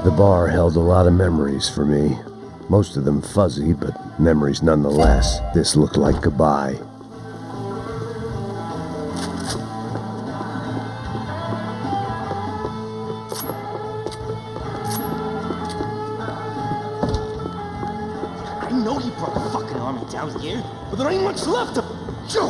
The bar held a lot of memories for me. Most of them fuzzy, but memories nonetheless. This looked like goodbye. I know you brought a fucking army down here, but there ain't much left of... Shit!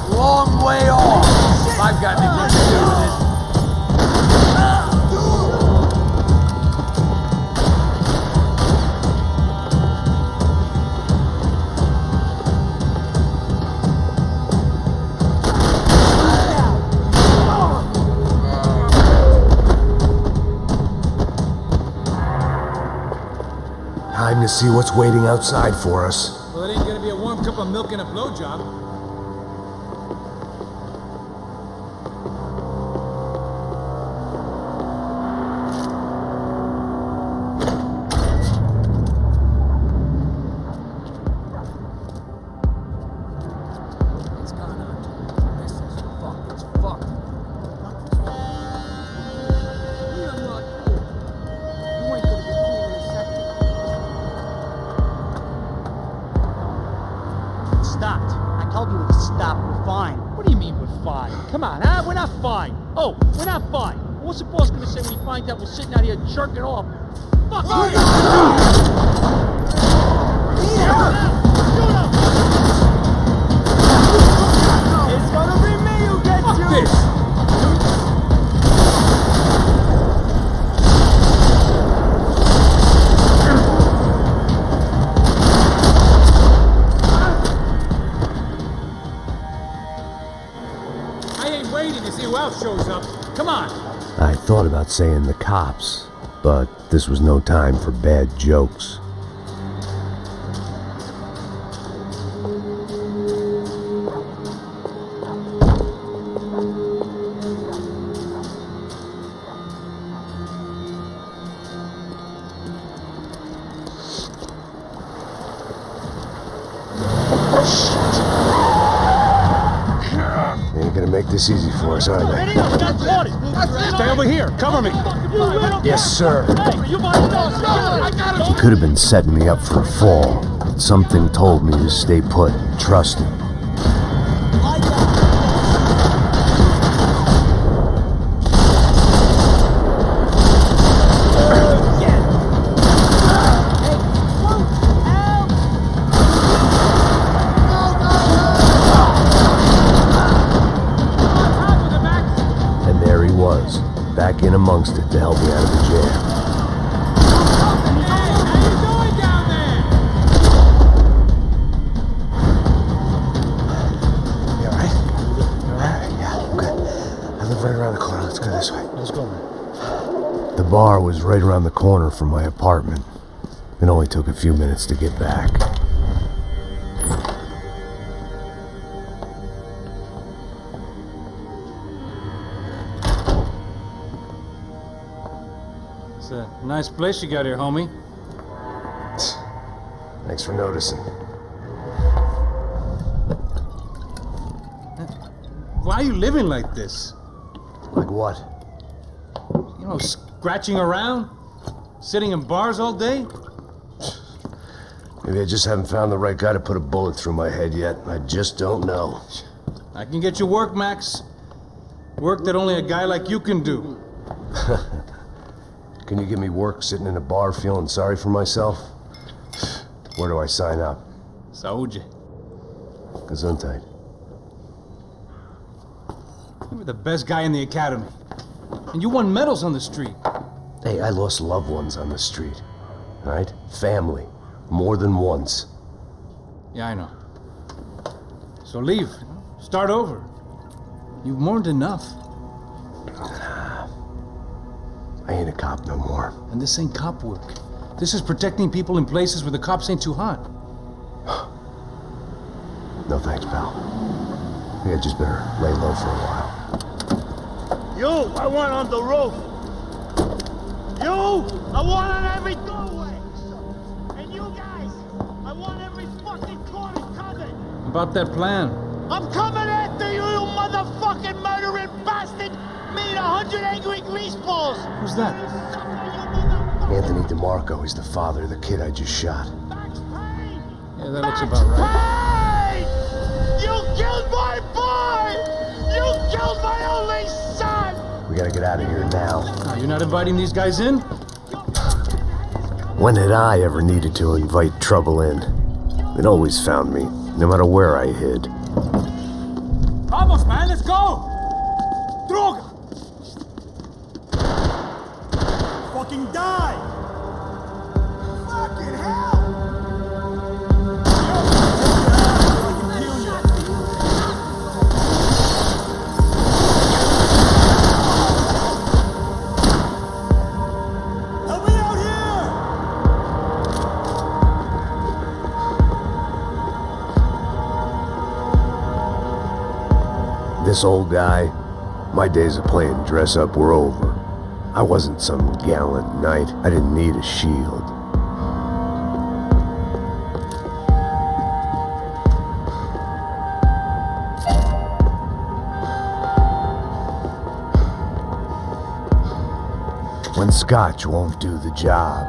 Long way off. I've got anything to do with it. Time to see what's waiting outside for us. Well, it ain't gonna be a warm cup of milk and a blowjob. Stopped. I told you to stop. We're fine. What do you mean we're fine? Come on, huh? We're not fine. Oh, we're not fine. What's the boss gonna say when he finds out we're sitting out here jerking off? Fuck you! It's gonna be me who gets Fuck you! this! I ain't waiting to see who else shows up. Come on. I thought about saying the cops, but this was no time for bad jokes. Ain't gonna make this easy for us, are they? Stay over here. Cover me. Yes, sir. He could have been setting me up for a fall, but something told me to stay put, trust him. And there he was, back in amongst it to help me out of the jam. Right around the corner. Let's go this way. Let's go, man. The bar was right around the corner from my apartment. It only took a few minutes to get back. It's a nice place you got here, homie. Thanks for noticing. Why are you living like this? Like what? You know, scratching around? Sitting in bars all day? Maybe I just haven't found the right guy to put a bullet through my head yet. I just don't know. I can get you work, Max. Work that only a guy like you can do. Can you give me work sitting in a bar feeling sorry for myself? Where do I sign up? Saúde. Gesundheit. You were the best guy in the academy. And you won medals on the street. Hey, I lost loved ones on the street. All right? Family. More than once. Yeah, I know. So leave. Start over. You've mourned enough. I ain't a cop no more. And this ain't cop work. This is protecting people in places where the cops ain't too hot. No thanks, pal. I think I just better lay low for a while. You, I want on the roof. You, I want on every doorway. And you guys, I want every fucking corner covered. About that plan. I'm coming after you, you motherfucking murdering bastard! Me and 100 angry greaseballs! Who's that? Anthony DeMarco, he's the father of the kid I just shot. Max Payne! Yeah, that looks about right. Payne! You killed my boy! You killed my only son! We gotta get out of here now. You're not inviting these guys in? When had I ever needed to invite trouble in? It always found me, no matter where I hid. Vamos, man, let's go! Droga! Fucking die! Fucking hell! Help me out here! This old guy, my days of playing dress up were over. I wasn't some gallant knight. I didn't need a shield. When scotch won't do the job.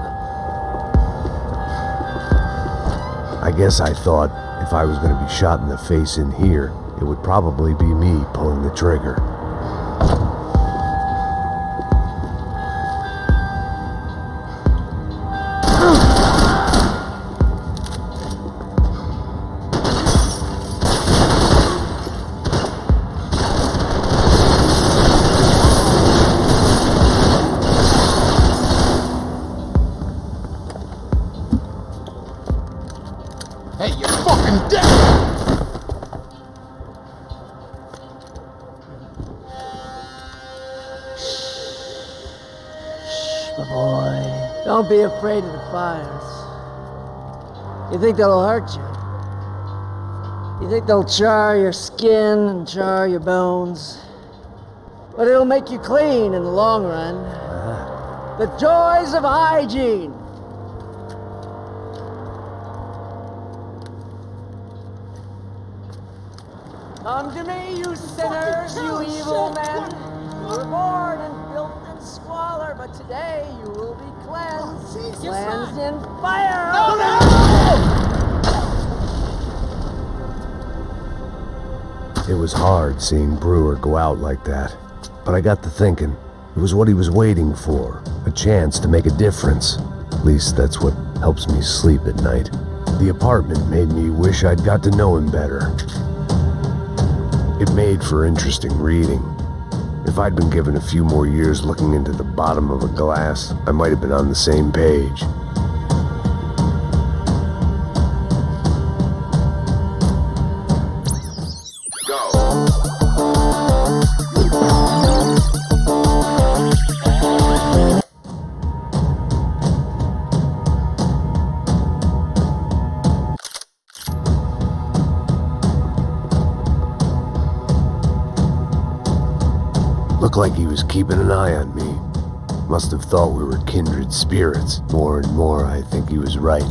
I guess I thought if I was going to be shot in the face in here, it would probably be me pulling the trigger. Hey, you're fucking dead! My boy, don't be afraid of the fires. You think they'll hurt you? You think they'll char your skin and char your bones? But it'll make you clean in the long run. The joys of hygiene. Come to me, you sinners, you evil men. You were born in filth and squalor, but today you will be cleansed. Cleansed in fire. It was hard seeing Brewer go out like that, but I got to thinking, it was what he was waiting for, a chance to make a difference. At least that's what helps me sleep at night. The apartment made me wish I'd got to know him better. It made for interesting reading. If I'd been given a few more years looking into the bottom of a glass, I might have been on the same page. Looked like he was keeping an eye on me. Must have thought we were kindred spirits. More and more, I think he was right.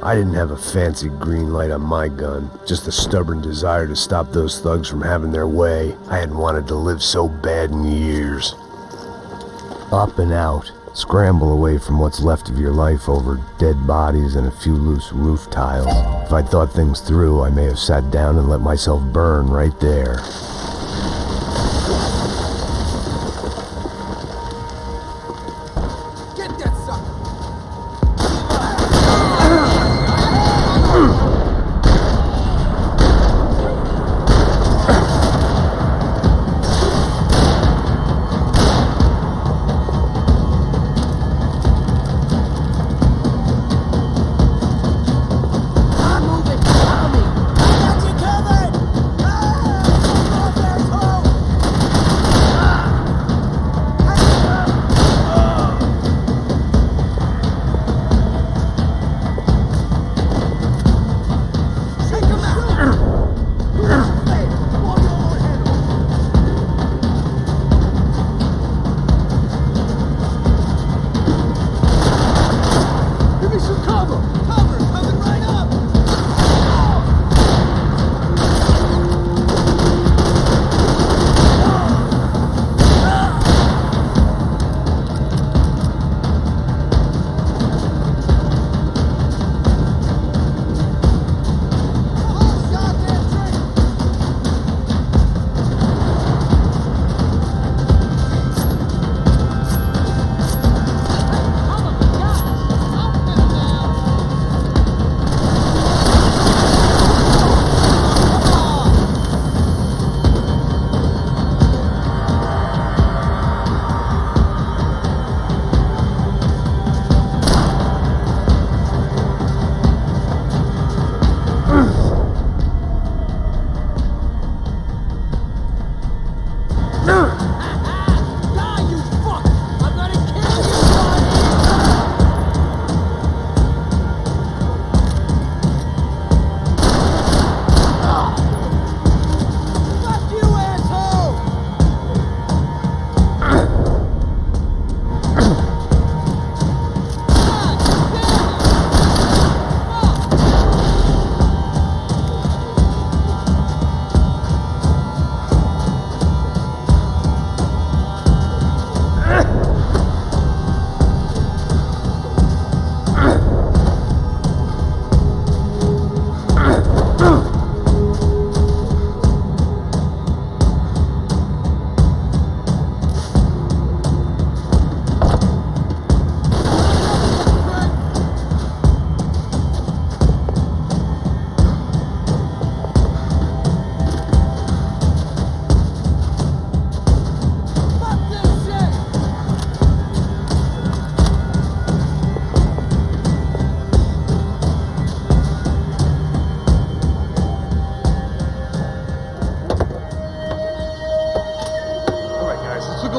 I didn't have a fancy green light on my gun, just a stubborn desire to stop those thugs from having their way. I hadn't wanted to live so bad in years. Up and out. Scramble away from what's left of your life over dead bodies and a few loose roof tiles. If I'd thought things through, I may have sat down and let myself burn right there. Get that sucker!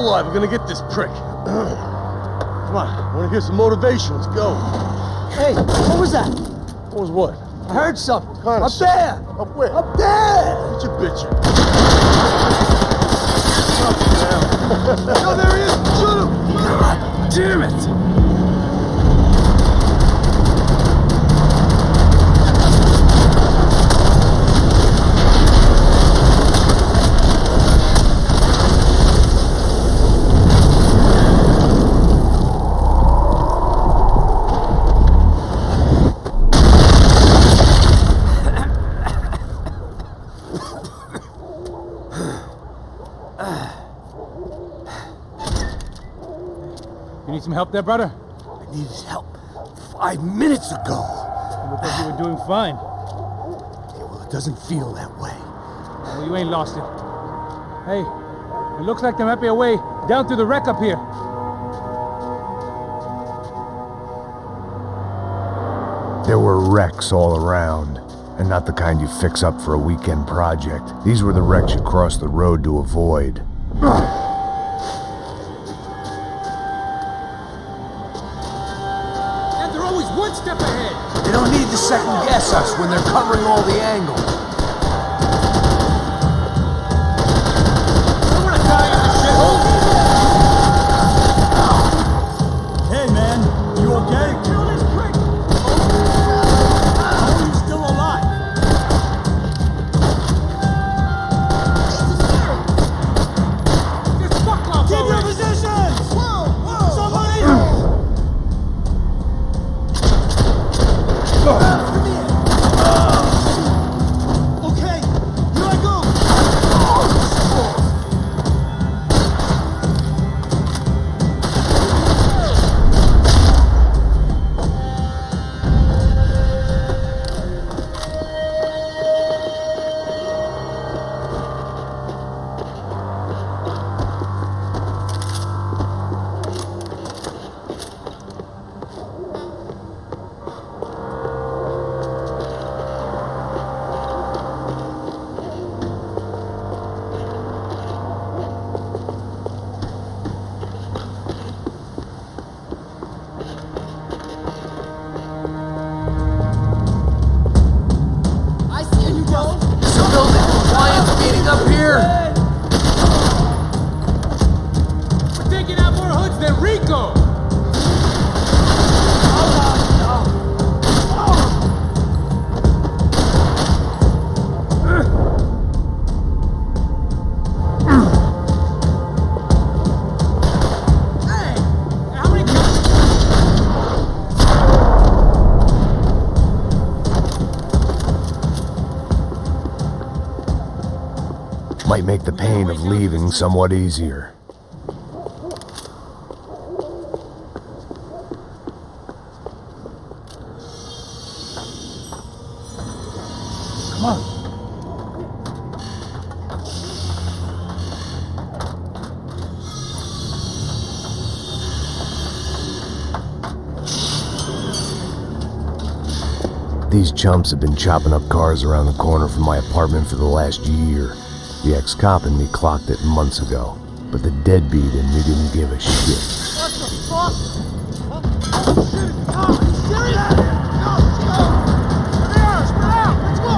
alive. We're gonna get this prick. Come on, I wanna hear some motivation. Let's go. Hey, what was that? What was what? I heard something. Kind Up there! Up where? Up there! What you bitching? Oh, there he is! Shoot him! God damn it! You need some help there, brother? I needed help 5 minutes ago. You look like you were doing fine. Yeah, well, it doesn't feel that way. Well, you ain't lost it. Hey, it looks like there might be a way down through the wreck up here. There were wrecks all around, and not the kind you fix up for a weekend project. These were the wrecks you cross the road to avoid. And they're always one step ahead. They don't need to second guess us when they're covering all the angles. I wanna die in this shithole. Hey, man, you okay? Kill this prick! Might make the pain of leaving somewhat easier. Come on. These chumps have been chopping up cars around the corner from my apartment for the last year. The ex-cop in me clocked it months ago, but the deadbeat in me didn't give a shit. What the fuck? Oh, shit! Oh, are you serious? No, go! Spread out! Let's go!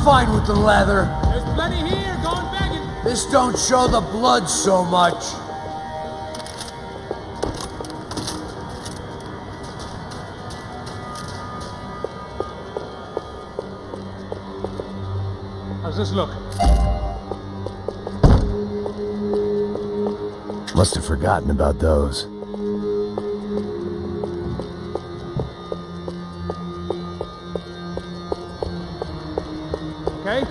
Fine with the leather. There's plenty here, going begging. This don't show the blood so much. How's this look? Must have forgotten about those. Okay?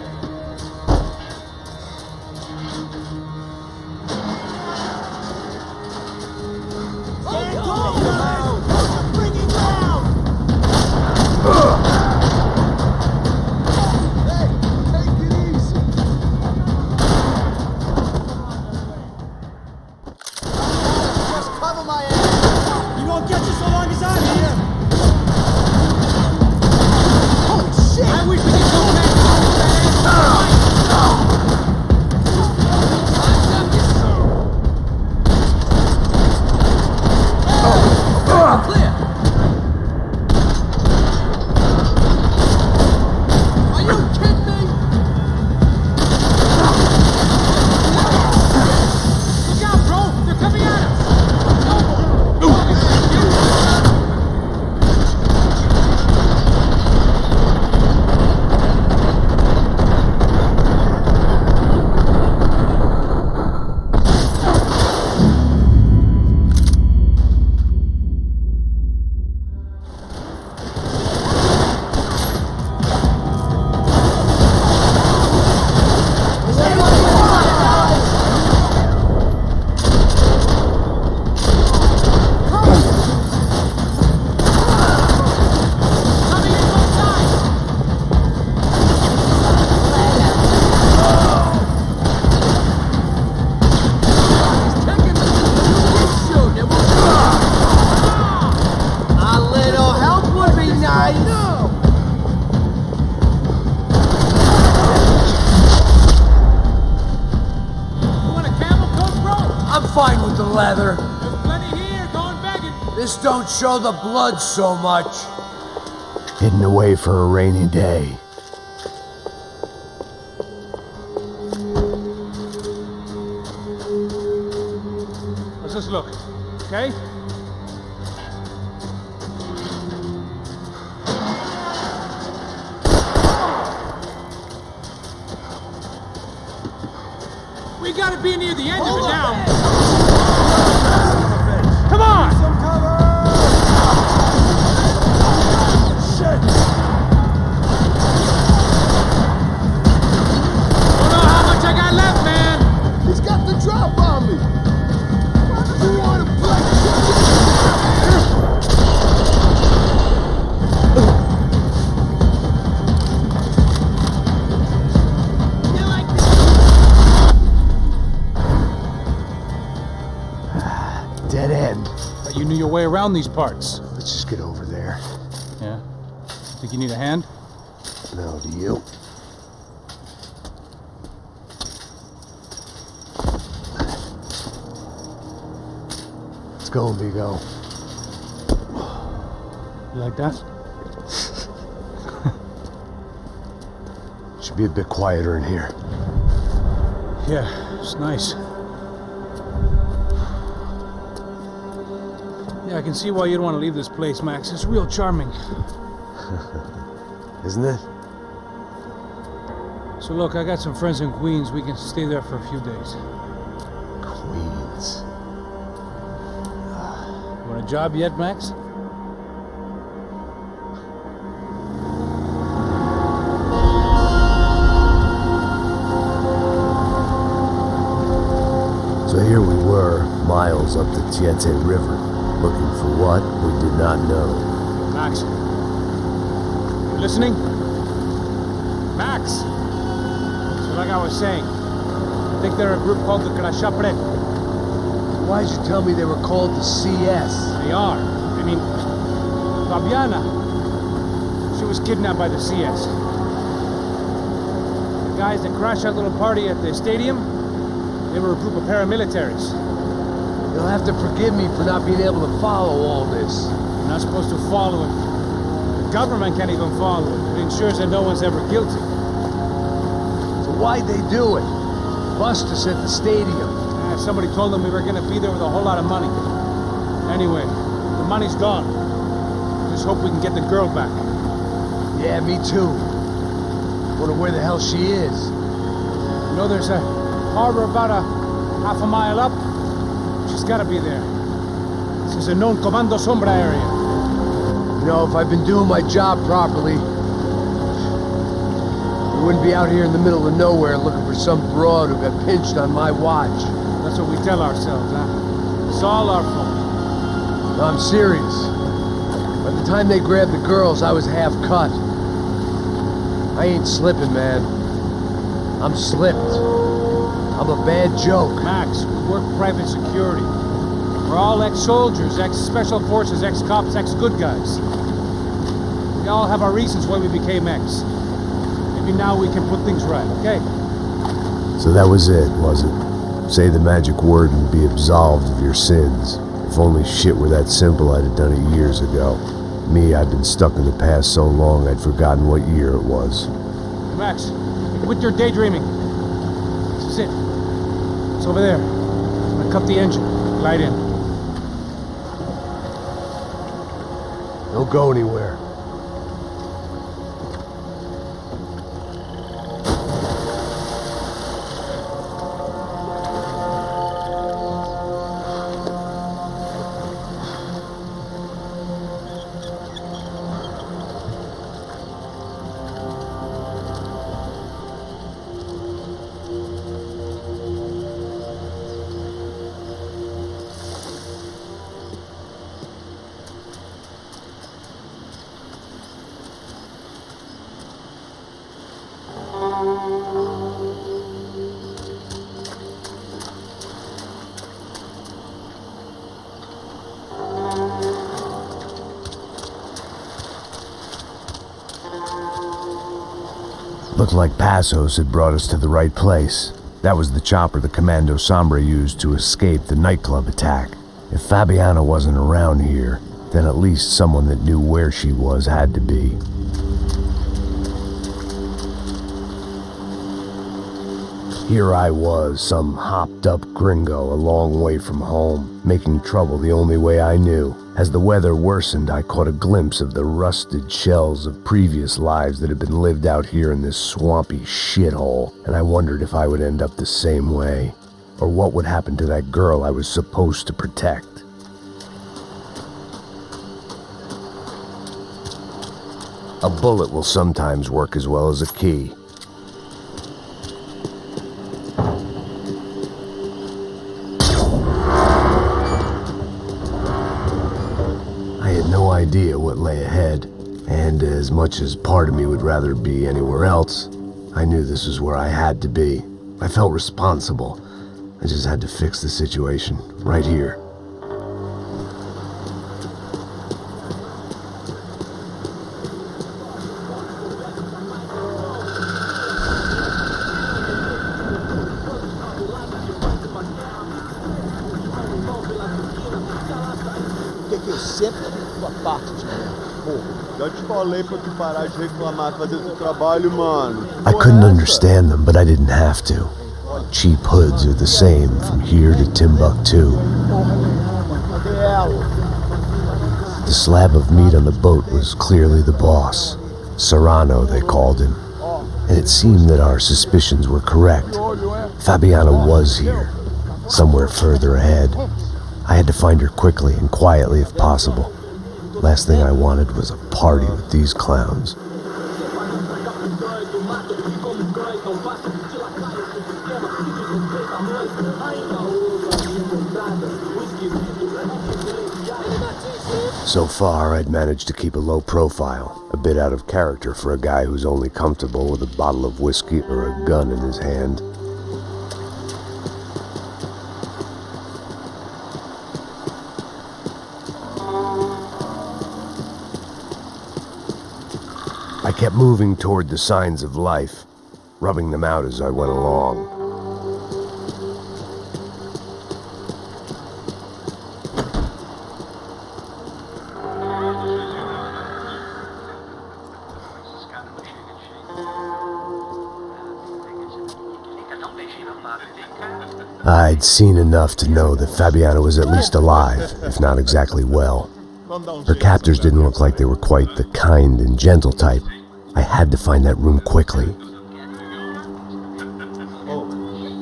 Fine with the leather. There's plenty here, going begging. This don't show the blood so much. Hidden away for a rainy day. How's this look? Okay? We gotta be near the end of it now. Come on! Some cover! Shit! Don't know how much I got left, man. He's got the drop on me. You want to play? Dead end. Thought you knew your way around these parts. Let's just get over there. Yeah? Think you need a hand? No, do you? Let's go, amigo. You like that? Should be a bit quieter in here. Yeah, it's nice. Yeah, I can see why you'd want to leave this place, Max. It's real charming. Isn't it? So look, I got some friends in Queens. We can stay there for a few days. Queens. Want a job yet, Max? So here we were, miles up the Tiete River, looking for what we did not know. Max. You listening? Max! So like I was saying, I think they're a group called the Crashapret. Why'd you tell me they were called the CS? They are. I mean, Fabiana. She was kidnapped by the CS. The guys that crashed that little party at the stadium, they were a group of paramilitaries. You'll have to forgive me for not being able to follow all this. You're not supposed to follow it. The government can't even follow it. It ensures that no one's ever guilty. So why'd they do it? Bust us at the stadium. Somebody told them we were gonna be there with a whole lot of money. Anyway, the money's gone. Just hope we can get the girl back. Yeah, me too. Wonder where the hell she is. You know, there's a harbor about a half a mile up. She's gotta be there. This is a known Comando Sombra area. You know, if I've been doing my job properly, we wouldn't be out here in the middle of nowhere looking for some broad who got pinched on my watch. That's what we tell ourselves, huh? It's all our fault. No, I'm serious. By the time they grabbed the girls, I was half cut. I ain't slipping, man. I'm slipped. I'm a bad joke. Max, we work private security. We're all ex-soldiers, ex-special forces, ex-cops, ex-good guys. We all have our reasons why we became ex. Maybe now we can put things right, okay? So that was it, was it? Say the magic word and be absolved of your sins. If only shit were that simple, I'd have done it years ago. Me, I'd been stuck in the past so long I'd forgotten what year it was. Max, quit your daydreaming. This is it. It's over there. I'm gonna cut the engine. Glide in. Don't go anywhere. Looked like Passos had brought us to the right place. That was the chopper the Comando Sombra used to escape the nightclub attack. If Fabiana wasn't around here, then at least someone that knew where she was had to be. Here I was, some hopped-up gringo a long way from home, making trouble the only way I knew. As the weather worsened, I caught a glimpse of the rusted shells of previous lives that had been lived out here in this swampy shithole, and I wondered if I would end up the same way, or what would happen to that girl I was supposed to protect. A bullet will sometimes work as well as a key. I had no idea what lay ahead, and as much as part of me would rather be anywhere else, I knew this was where I had to be. I felt responsible. I just had to fix the situation, right here. sempre fez sua parte de novo. Já te falei pra tu parar de reclamar, fazer teu trabalho, mano. I couldn't understand them, but I didn't have to. Cheap hoods are the same from here to Timbuktu. Cadê ela? The slab of meat on the boat was clearly the boss. Serrano, they called him. And it seemed that our suspicions were correct. Fabiana was here, somewhere further ahead. I had to find her quickly and quietly if possible. Last thing I wanted was a party with these clowns. So far, I'd managed to keep a low profile, a bit out of character for a guy who's only comfortable with a bottle of whiskey or a gun in his hand. I kept moving toward the signs of life, rubbing them out as I went along. I'd seen enough to know that Fabiana was at least alive, if not exactly well. Her captors didn't look like they were quite the kind and gentle type. I had to find that room quickly.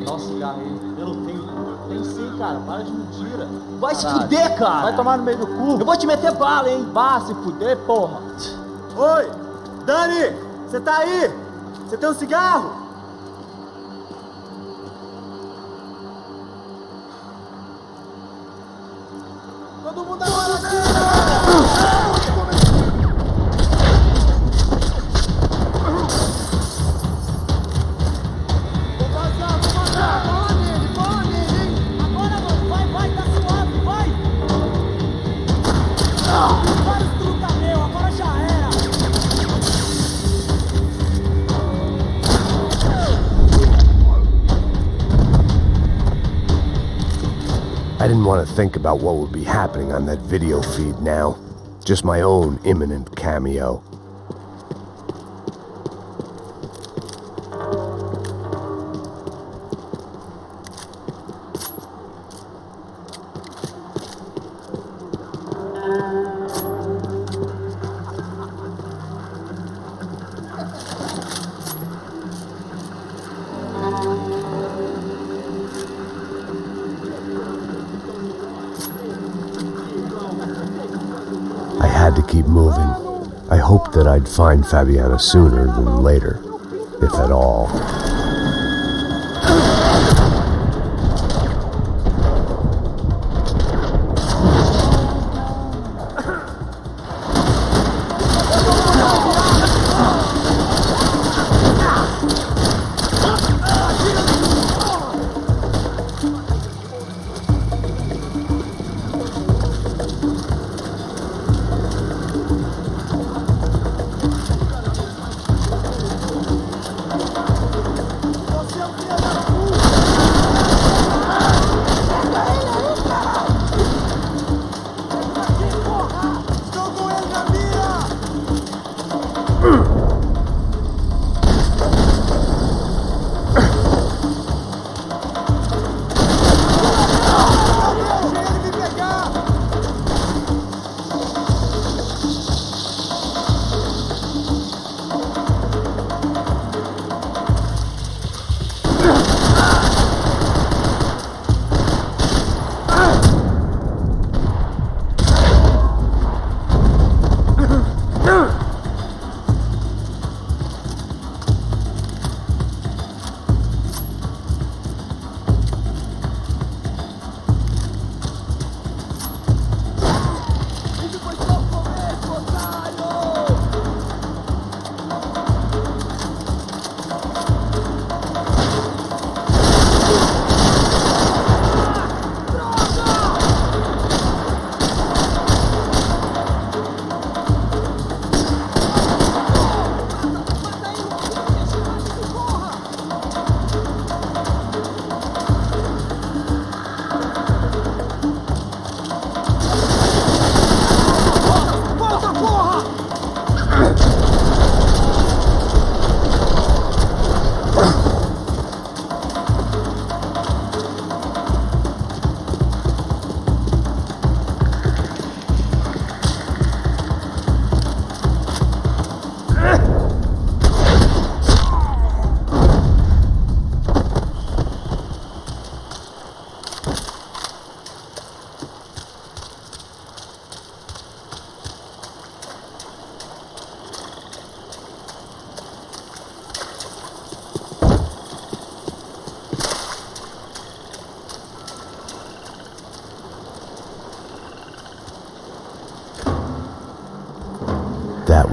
Nossa, cigarro aí. Eu não tenho. Tem sim, cara. Para de mentira. Vai se fuder, cara. Vai tomar no meio do cu. Eu vou te meter bala, hein. Vá se fuder, porra. Oi! Dani! Você tá aí? Você tem um cigarro? Todo mundo agora aqui! I didn't want to think about what would be happening on that video feed now. Just my own imminent cameo. I had to keep moving. I hoped that I'd find Fabiana sooner than later, if at all.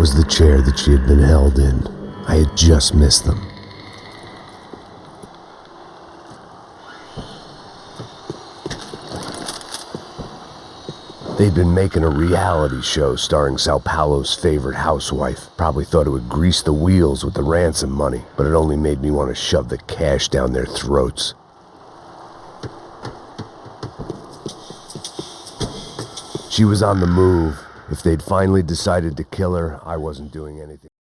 was the chair that she had been held in. I had just missed them. They'd been making a reality show starring Sao Paulo's favorite housewife. Probably thought it would grease the wheels with the ransom money, but it only made me want to shove the cash down their throats. She was on the move. If they'd finally decided to kill her, I wasn't doing anything.